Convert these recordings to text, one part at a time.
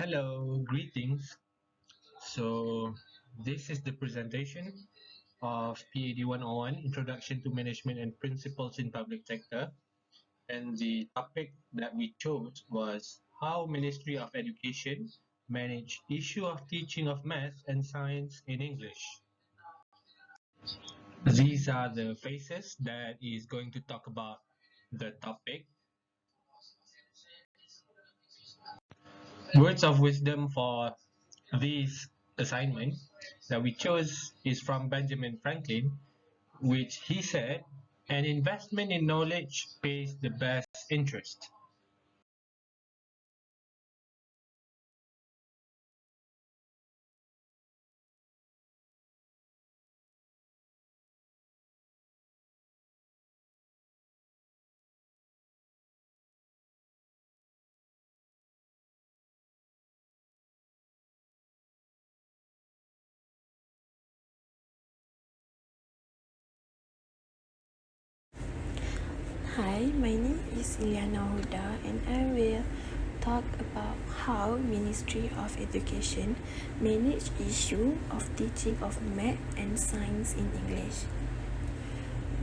Hello, greetings. So, this is the presentation of PAD101 Introduction to Management and Principles in Public Sector. And the topic that we chose was how Ministry of Education manage issue of teaching of math and science in English. These are the faces that is going to talk about the topic. Words of wisdom for this assignment that we chose is from Benjamin Franklin, which he said, an investment in knowledge pays the best interest. Hi, my name is Huda and I will talk about how Ministry of Education manage issue of teaching of math and science in English.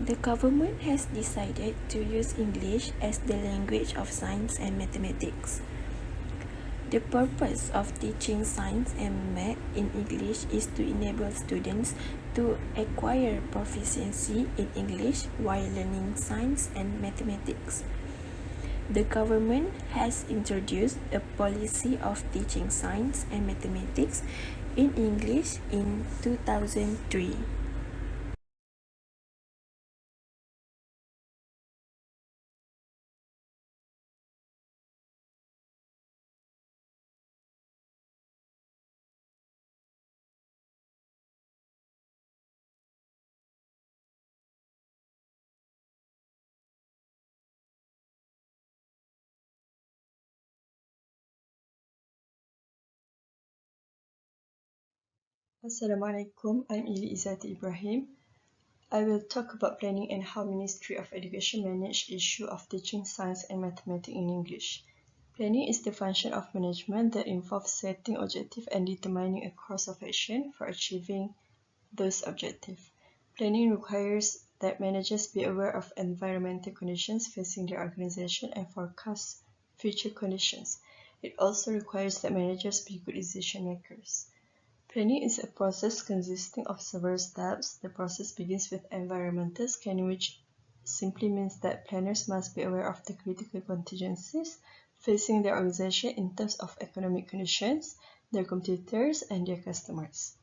The government has decided to use English as the language of science and mathematics. The purpose of teaching science and math in English is to enable students to acquire proficiency in English while learning science and mathematics. The government has introduced a policy of teaching science and mathematics in English in 2003. Assalamualaikum, I'm Ili Izzati Ibrahim. I will talk about planning and how Ministry of Education manage issue of teaching science and mathematics in English. Planning is the function of management that involves setting objectives and determining a course of action for achieving those objectives. Planning requires that managers be aware of environmental conditions facing their organization and forecast future conditions. It also requires that managers be good decision makers. Planning is a process consisting of several steps. The process begins with environmental scanning, which simply means that planners must be aware of the critical contingencies facing their organization in terms of economic conditions, their competitors, and their customers.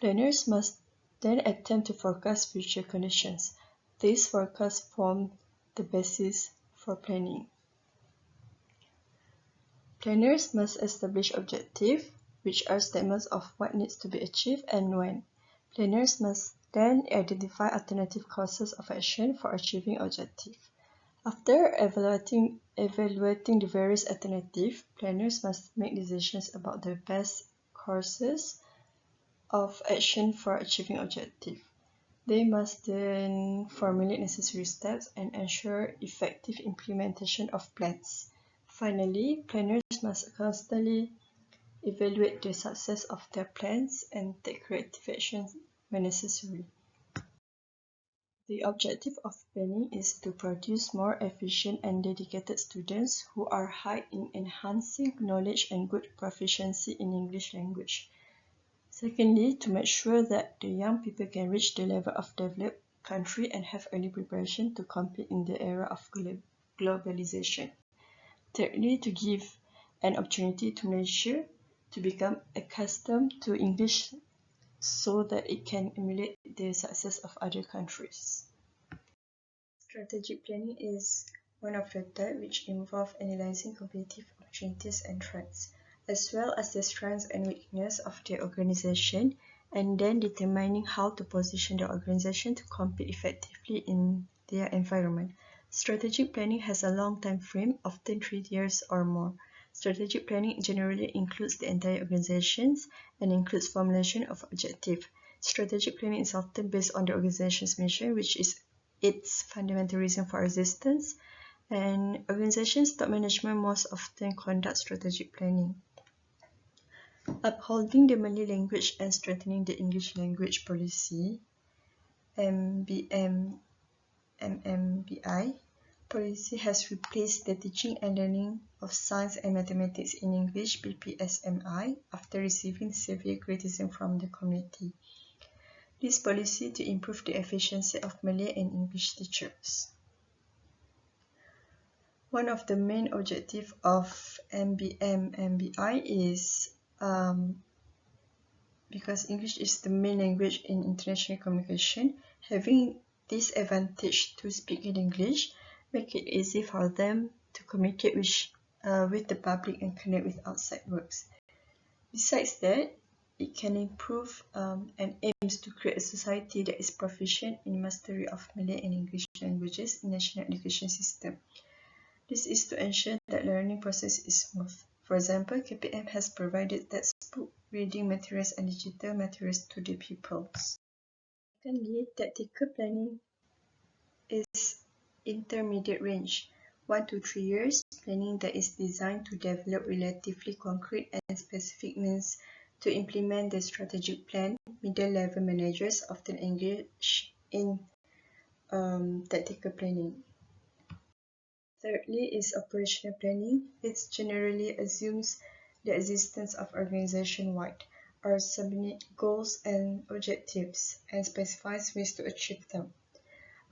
Planners must then attempt to forecast future conditions. These forecasts form the basis for planning. Planners must establish objectives, which are statements of what needs to be achieved and when. Planners must then identify alternative courses of action for achieving objective. After evaluating the various alternatives, planners must make decisions about the best courses of action for achieving objective. They must then formulate necessary steps and ensure effective implementation of plans. Finally, planners must constantly evaluate the success of their plans and take corrective actions when necessary. The objective of planning is to produce more efficient and dedicated students who are high in enhancing knowledge and good proficiency in English language. Secondly, to make sure that the young people can reach the level of developed country and have early preparation to compete in the era of globalization. Thirdly, to give an opportunity to Malaysia to become accustomed to English so that it can emulate the success of other countries. Strategic planning is one of the types which involve analyzing competitive opportunities and threats, as well as the strengths and weaknesses of the organization, and then determining how to position the organization to compete effectively in their environment. Strategic planning has a long time frame, often 3 years or more. Strategic planning generally includes the entire organizations and includes formulation of objective. Strategic planning is often based on the organization's mission, which is its fundamental reason for existence, and organizations' top management most often conduct strategic planning. Upholding the Malay language and strengthening the English language policy, MMBI policy has replaced the teaching and learning of science and mathematics in English BPSMI after receiving severe criticism from the community. This policy to improve the efficiency of Malay and English teachers. One of the main objectives of MBI is because English is the main language in international communication, having this advantage to speak in English make it easy for them to communicate with the public and connect with outside worlds. Besides that, it can improve and aims to create a society that is proficient in mastery of Malay and English languages in national education system. This is to ensure that learning process is smooth. For example, KPM has provided textbook, reading materials and digital materials to the pupils. Secondly, tactical planning is intermediate range, 1 to 3 years, planning that is designed to develop relatively concrete and specific means to implement the strategic plan. Middle-level managers often engage in tactical planning. Thirdly is operational planning. It generally assumes the existence of organization-wide or subunit goals and objectives and specifies ways to achieve them.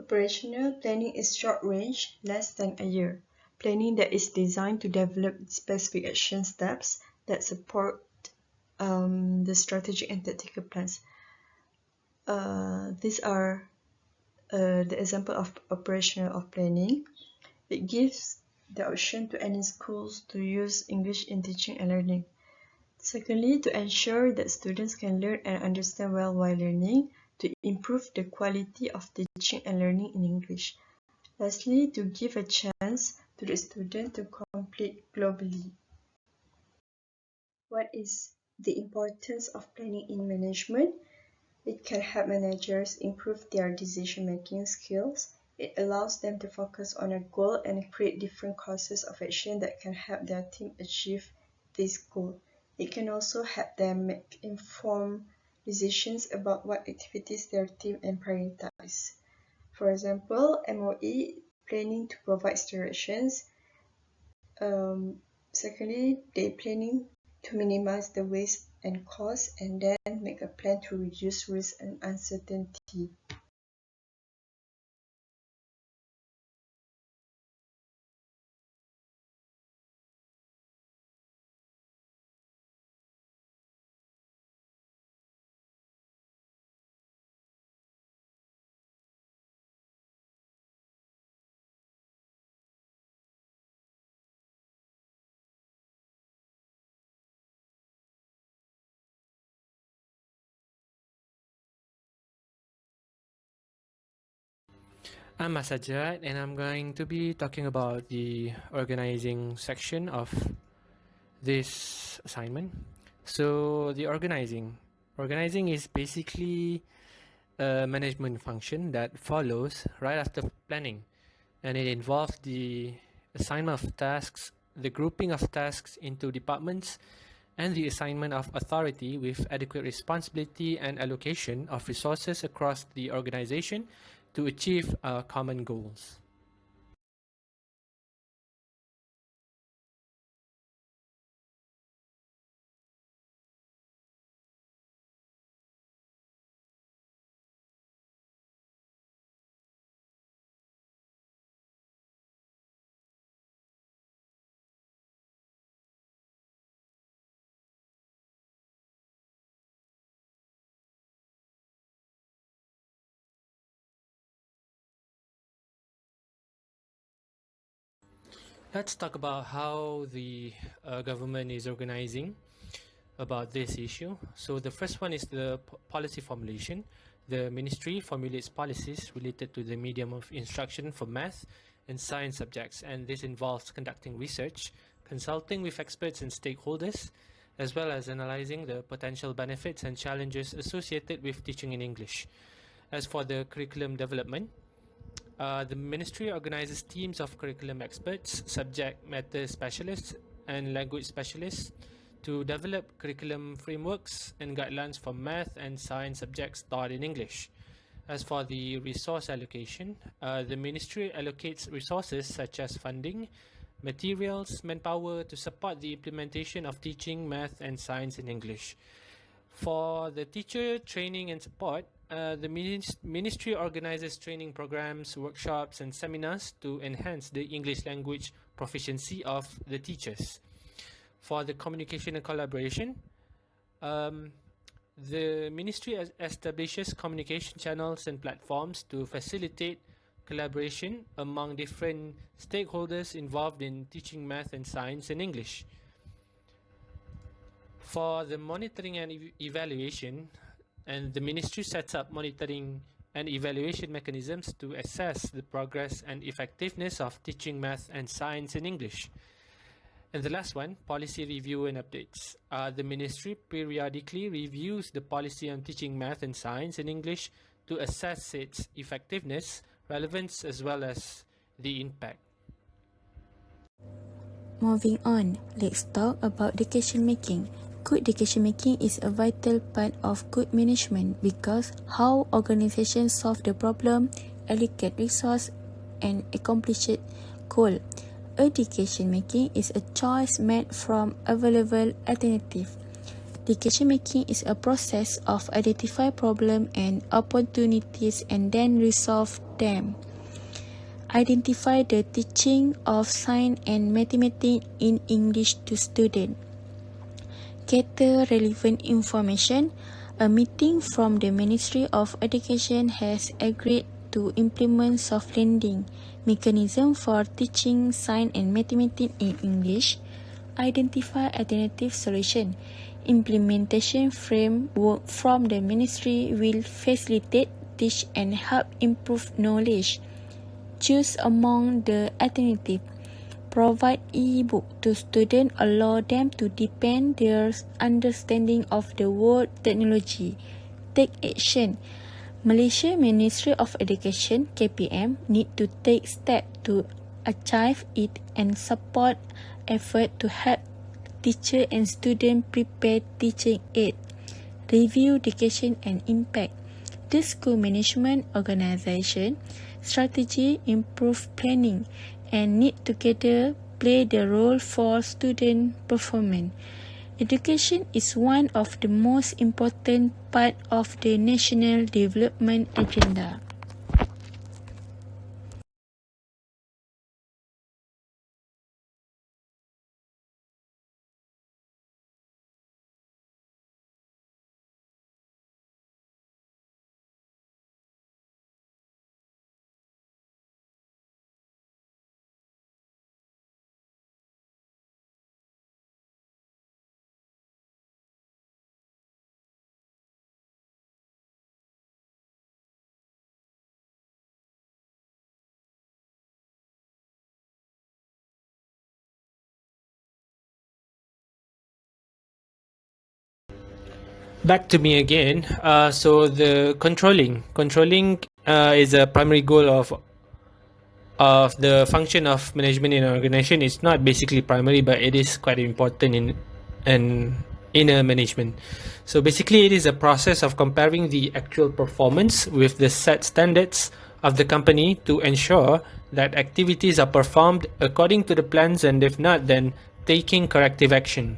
Operational planning is short-range, less than a year, planning that is designed to develop specific action steps that support the strategic and tactical plans. These are the example of operational of planning. It gives the option to any schools to use English in teaching and learning. Secondly, to ensure that students can learn and understand well while learning, to improve the quality of teaching and learning in English. Lastly, to give a chance to the student to complete globally. What is the importance of planning in management? It can help managers improve their decision-making skills. It allows them to focus on a goal and create different courses of action that can help their team achieve this goal. It can also help them make informed decisions about what activities their team and prioritize. For example, MOE planning to provide directions. Secondly, they planning to minimize the waste and cost, and then make a plan to reduce risk and uncertainty. I'm Sajjad, and I'm going to be talking about the organizing section of this assignment. So the organizing is basically a management function that follows right after planning, and it involves the assignment of tasks, the grouping of tasks into departments, and the assignment of authority with adequate responsibility and allocation of resources across the organization to achieve common goals. Let's talk about how the government is organizing about this issue. So the first one is the policy formulation. The ministry formulates policies related to the medium of instruction for math and science subjects, and this involves conducting research, consulting with experts and stakeholders, as well as analyzing the potential benefits and challenges associated with teaching in English. As for the curriculum development, the ministry organizes teams of curriculum experts, subject matter specialists, and language specialists to develop curriculum frameworks and guidelines for math and science subjects taught in English. As for the resource allocation, the ministry allocates resources such as funding, materials, manpower to support the implementation of teaching math and science in English. For the teacher training and support, the ministry organizes training programs, workshops, and seminars to enhance the English language proficiency of the teachers. For the communication and collaboration, the ministry establishes communication channels and platforms to facilitate collaboration among different stakeholders involved in teaching math and science in English. For the monitoring and evaluation, and the ministry sets up monitoring and evaluation mechanisms to assess the progress and effectiveness of teaching math and science in English. And the last one, policy review and updates. The ministry periodically reviews the policy on teaching math and science in English to assess its effectiveness, relevance, as well as the impact. Moving on, let's talk about decision making. Good decision making is a vital part of good management because how organizations solve the problem, allocate resource, and accomplish its goal. A decision making is a choice made from available alternatives. Decision making is a process of identify problem and opportunities and then resolve them. Identify the teaching of science and mathematics in English to students. Gather relevant information. A meeting from the Ministry of Education has agreed to implement soft landing mechanism for teaching science and mathematics in English. Identify alternative solution. Implementation framework from the ministry will facilitate, teach and help improve knowledge. Choose among the alternative. Provide e-book to students, allow them to deepen their understanding of the world technology. Take action. Malaysia Ministry of Education (KPM) need to take steps to achieve it and support effort to help teacher and student prepare teaching aid. Review education and impact. The school management organization strategy improve planning and need together play the role for student performance. Education is one of the most important part of the national development agenda. Back to me again. So the controlling is a primary goal of the function of management in an organization. It's not basically primary, but it is quite important in a management. So basically, it is a process of comparing the actual performance with the set standards of the company to ensure that activities are performed according to the plans, and if not, then taking corrective action.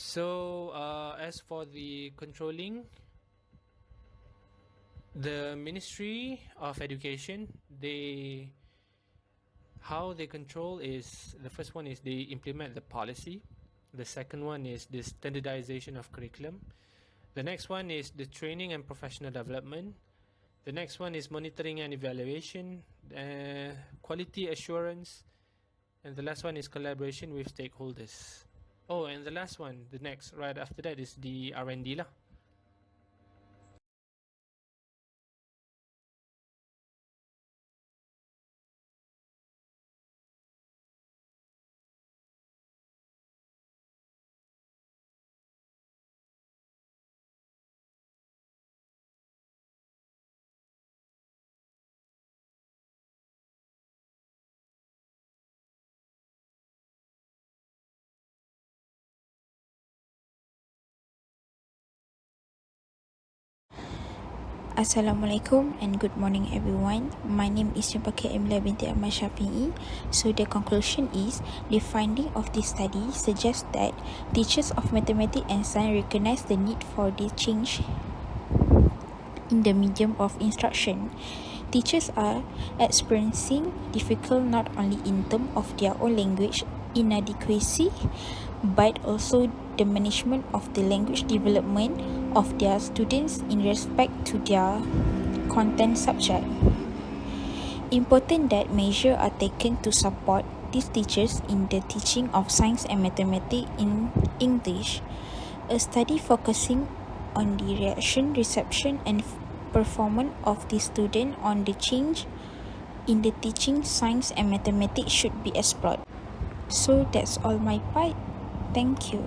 So as for the controlling, the Ministry of Education, how they control is, the first one is they implement the policy. The second one is the standardization of curriculum. The next one is the training and professional development. The next one is monitoring and evaluation, quality assurance, and the last one is collaboration with stakeholders. Oh, and the last one, the next, right after that, is the R&D lah. Assalamualaikum and good morning everyone. My name is Cempaka Emylia Binti Ahmad Shafiei. So the conclusion is, the finding of this study suggests that teachers of mathematics and science recognize the need for the change in the medium of instruction. Teachers are experiencing difficulty not only in terms of their own language inadequacy, but also the management of the language development of their students in respect to their content subject. Important that measures are taken to support these teachers in the teaching of science and mathematics in English. A study focusing on the reaction, reception and performance of the student on the change in the teaching science and mathematics should be explored. So that's all my part. Thank you.